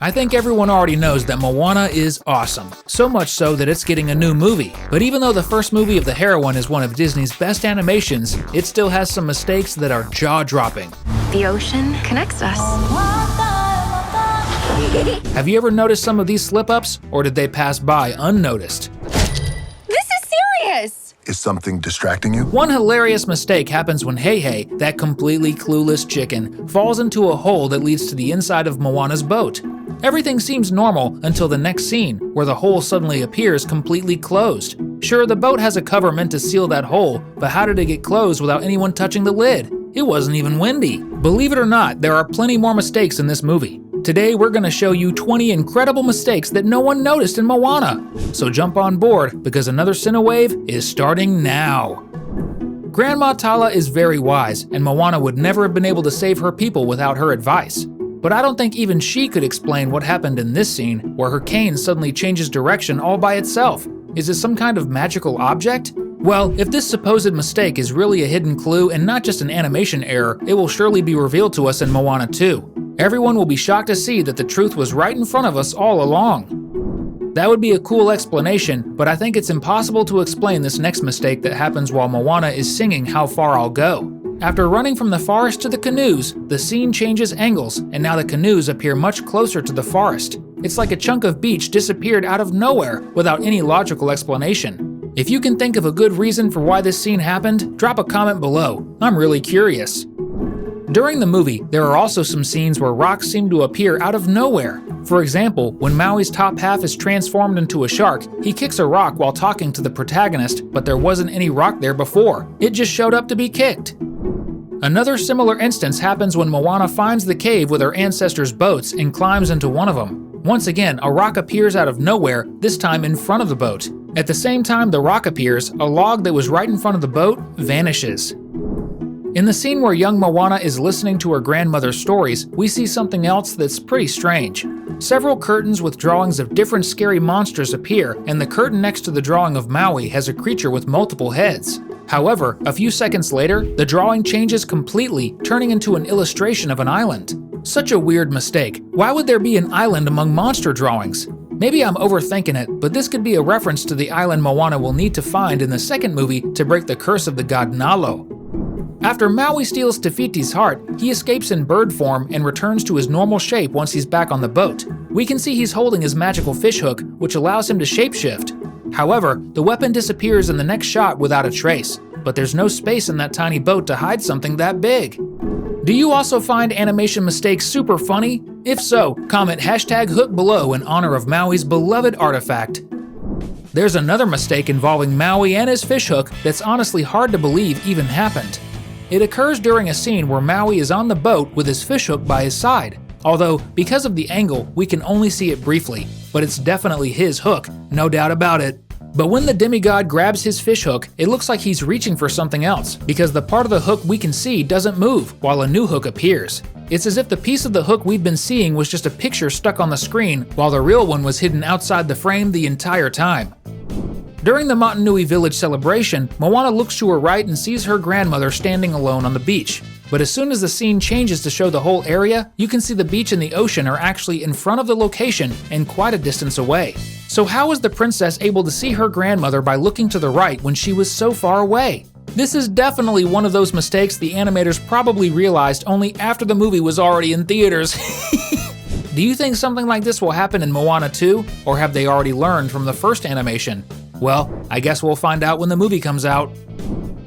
I think everyone already knows that Moana is awesome, so much so that it's getting a new movie. But even though the first movie of the heroine is one of Disney's best animations, it still has some mistakes that are jaw-dropping. The ocean connects us. Have you ever noticed some of these slip-ups, or did they pass by unnoticed? This is serious! Is something distracting you? One hilarious mistake happens when Hei, that completely clueless chicken, falls into a hole that leads to the inside of Moana's boat. Everything seems normal until the next scene, where the hole suddenly appears completely closed. Sure, the boat has a cover meant to seal that hole, but how did it get closed without anyone touching the lid? It wasn't even windy. Believe it or not, there are plenty more mistakes in this movie. Today, we're going to show you 20 incredible mistakes that no one noticed in Moana. So jump on board, because another Cinewave is starting now. Grandma Tala is very wise, and Moana would never have been able to save her people without her advice. But I don't think even she could explain what happened in this scene, where her cane suddenly changes direction all by itself. Is it some kind of magical object? Well, if this supposed mistake is really a hidden clue and not just an animation error, it will surely be revealed to us in Moana 2. Everyone will be shocked to see that the truth was right in front of us all along. That would be a cool explanation, but I think it's impossible to explain this next mistake that happens while Moana is singing How Far I'll Go. After running from the forest to the canoes, the scene changes angles, and now the canoes appear much closer to the forest. It's like a chunk of beach disappeared out of nowhere without any logical explanation. If you can think of a good reason for why this scene happened, drop a comment below. I'm really curious. During the movie, there are also some scenes where rocks seem to appear out of nowhere. For example, when Maui's top half is transformed into a shark, he kicks a rock while talking to the protagonist, but there wasn't any rock there before. It just showed up to be kicked. Another similar instance happens when Moana finds the cave with her ancestors' boats and climbs into one of them. Once again, a rock appears out of nowhere, this time in front of the boat. At the same time the rock appears, a log that was right in front of the boat vanishes. In the scene where young Moana is listening to her grandmother's stories, we see something else that's pretty strange. Several curtains with drawings of different scary monsters appear, and the curtain next to the drawing of Maui has a creature with multiple heads. However, a few seconds later, the drawing changes completely, turning into an illustration of an island. Such a weird mistake. Why would there be an island among monster drawings? Maybe I'm overthinking it, but this could be a reference to the island Moana will need to find in the second movie to break the curse of the god Nalo. After Maui steals Te Fiti's heart, he escapes in bird form and returns to his normal shape once he's back on the boat. We can see he's holding his magical fishhook, which allows him to shapeshift. However, the weapon disappears in the next shot without a trace, but there's no space in that tiny boat to hide something that big. Do you also find animation mistakes super funny? If so, comment #hook below in honor of Maui's beloved artifact. There's another mistake involving Maui and his fishhook that's honestly hard to believe even happened. It occurs during a scene where Maui is on the boat with his fishhook by his side. Although, because of the angle, we can only see it briefly, but it's definitely his hook, no doubt about it. But when the demigod grabs his fishhook, it looks like he's reaching for something else, because the part of the hook we can see doesn't move, while a new hook appears. It's as if the piece of the hook we've been seeing was just a picture stuck on the screen, while the real one was hidden outside the frame the entire time. During the Motunui village celebration, Moana looks to her right and sees her grandmother standing alone on the beach. But as soon as the scene changes to show the whole area, you can see the beach and the ocean are actually in front of the location and quite a distance away. So how was the princess able to see her grandmother by looking to the right when she was so far away? This is definitely one of those mistakes the animators probably realized only after the movie was already in theaters. Do you think something like this will happen in Moana 2, or have they already learned from the first animation? Well, I guess we'll find out when the movie comes out.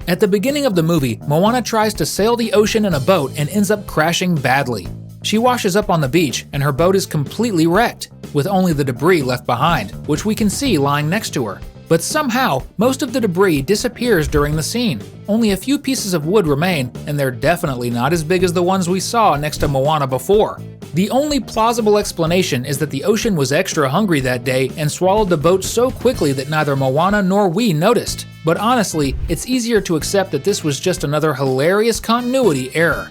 At the beginning of the movie, Moana tries to sail the ocean in a boat and ends up crashing badly. She washes up on the beach and her boat is completely wrecked, with only the debris left behind, which we can see lying next to her. But somehow, most of the debris disappears during the scene. Only a few pieces of wood remain, and they're definitely not as big as the ones we saw next to Moana before. The only plausible explanation is that the ocean was extra hungry that day and swallowed the boat so quickly that neither Moana nor we noticed. But honestly, it's easier to accept that this was just another hilarious continuity error.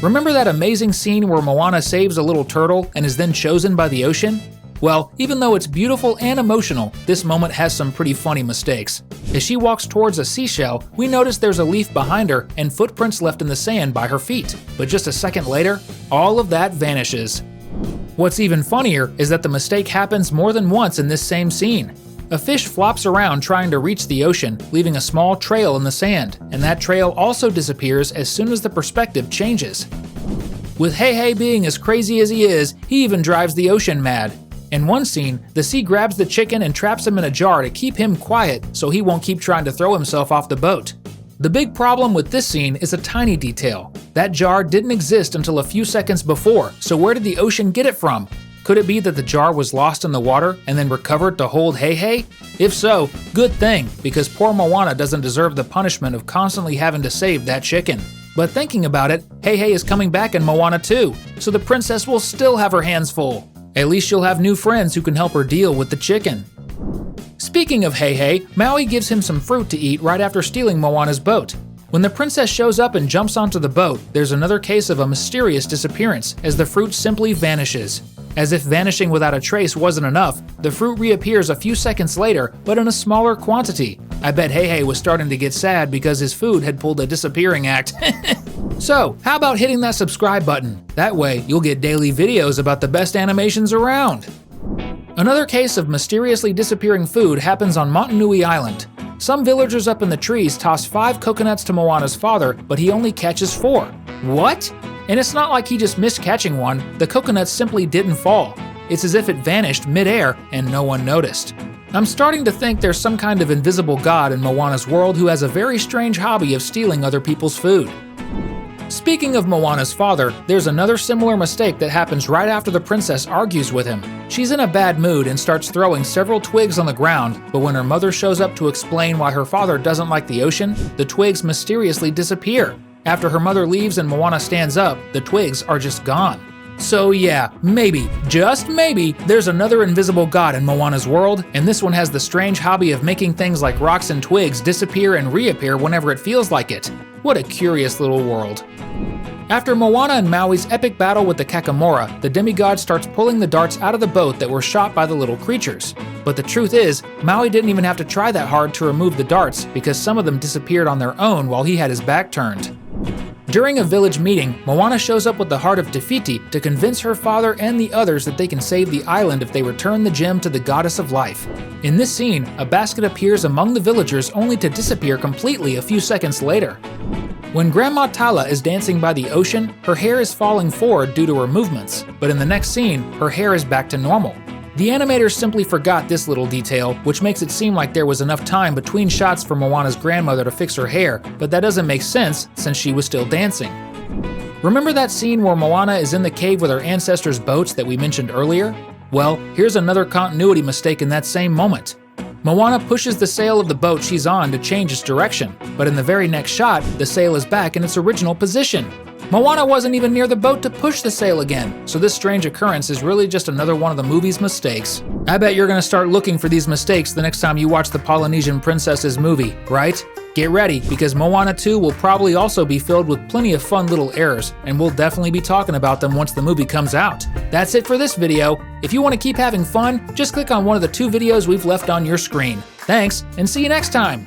Remember that amazing scene where Moana saves a little turtle and is then chosen by the ocean? Well, even though it's beautiful and emotional, this moment has some pretty funny mistakes. As she walks towards a seashell, we notice there's a leaf behind her and footprints left in the sand by her feet. But just a second later, all of that vanishes. What's even funnier is that the mistake happens more than once in this same scene. A fish flops around trying to reach the ocean, leaving a small trail in the sand, and that trail also disappears as soon as the perspective changes. With Hei being as crazy as he is, he even drives the ocean mad. In one scene, the sea grabs the chicken and traps him in a jar to keep him quiet so he won't keep trying to throw himself off the boat. The big problem with this scene is a tiny detail. That jar didn't exist until a few seconds before, so where did the ocean get it from? Could it be that the jar was lost in the water and then recovered to hold Hei? If so, good thing, because poor Moana doesn't deserve the punishment of constantly having to save that chicken. But thinking about it, Hei is coming back in Moana too, so the princess will still have her hands full. At least she'll have new friends who can help her deal with the chicken. Speaking of Hei, Maui gives him some fruit to eat right after stealing Moana's boat. When the princess shows up and jumps onto the boat, there's another case of a mysterious disappearance, as the fruit simply vanishes. As if vanishing without a trace wasn't enough, the fruit reappears a few seconds later, but in a smaller quantity. I bet Hei was starting to get sad because his food had pulled a disappearing act. So, how about hitting that subscribe button? That way, you'll get daily videos about the best animations around. Another case of mysteriously disappearing food happens on MOANA Island. Some villagers up in the trees toss 5 coconuts to Moana's father, but he only catches 4. What? And it's not like he just missed catching one, the coconuts simply didn't fall. It's as if it vanished mid-air and no one noticed. I'm starting to think there's some kind of invisible god in Moana's world who has a very strange hobby of stealing other people's food. Speaking of Moana's father, there's another similar mistake that happens right after the princess argues with him. She's in a bad mood and starts throwing several twigs on the ground, but when her mother shows up to explain why her father doesn't like the ocean, the twigs mysteriously disappear. After her mother leaves and Moana stands up, the twigs are just gone. So yeah, maybe, just maybe, there's another invisible god in Moana's world, and this one has the strange hobby of making things like rocks and twigs disappear and reappear whenever it feels like it. What a curious little world. After Moana and Maui's epic battle with the Kakamora, the demigod starts pulling the darts out of the boat that were shot by the little creatures. But the truth is, Maui didn't even have to try that hard to remove the darts because some of them disappeared on their own while he had his back turned. During a village meeting, Moana shows up with the heart of Tefiti to convince her father and the others that they can save the island if they return the gem to the goddess of life. In this scene, a basket appears among the villagers only to disappear completely a few seconds later. When Grandma Tala is dancing by the ocean, her hair is falling forward due to her movements, but in the next scene, her hair is back to normal. The animators simply forgot this little detail, which makes it seem like there was enough time between shots for Moana's grandmother to fix her hair, but that doesn't make sense since she was still dancing. Remember that scene where Moana is in the cave with her ancestors' boats that we mentioned earlier? Well, here's another continuity mistake in that same moment. Moana pushes the sail of the boat she's on to change its direction, but in the very next shot, the sail is back in its original position. Moana wasn't even near the boat to push the sail again, so this strange occurrence is really just another one of the movie's mistakes. I bet you're gonna start looking for these mistakes the next time you watch the Polynesian Princesses movie, right? Get ready, because Moana 2 will probably also be filled with plenty of fun little errors, and we'll definitely be talking about them once the movie comes out. That's it for this video. If you want to keep having fun, just click on one of the 2 videos we've left on your screen. Thanks, and see you next time!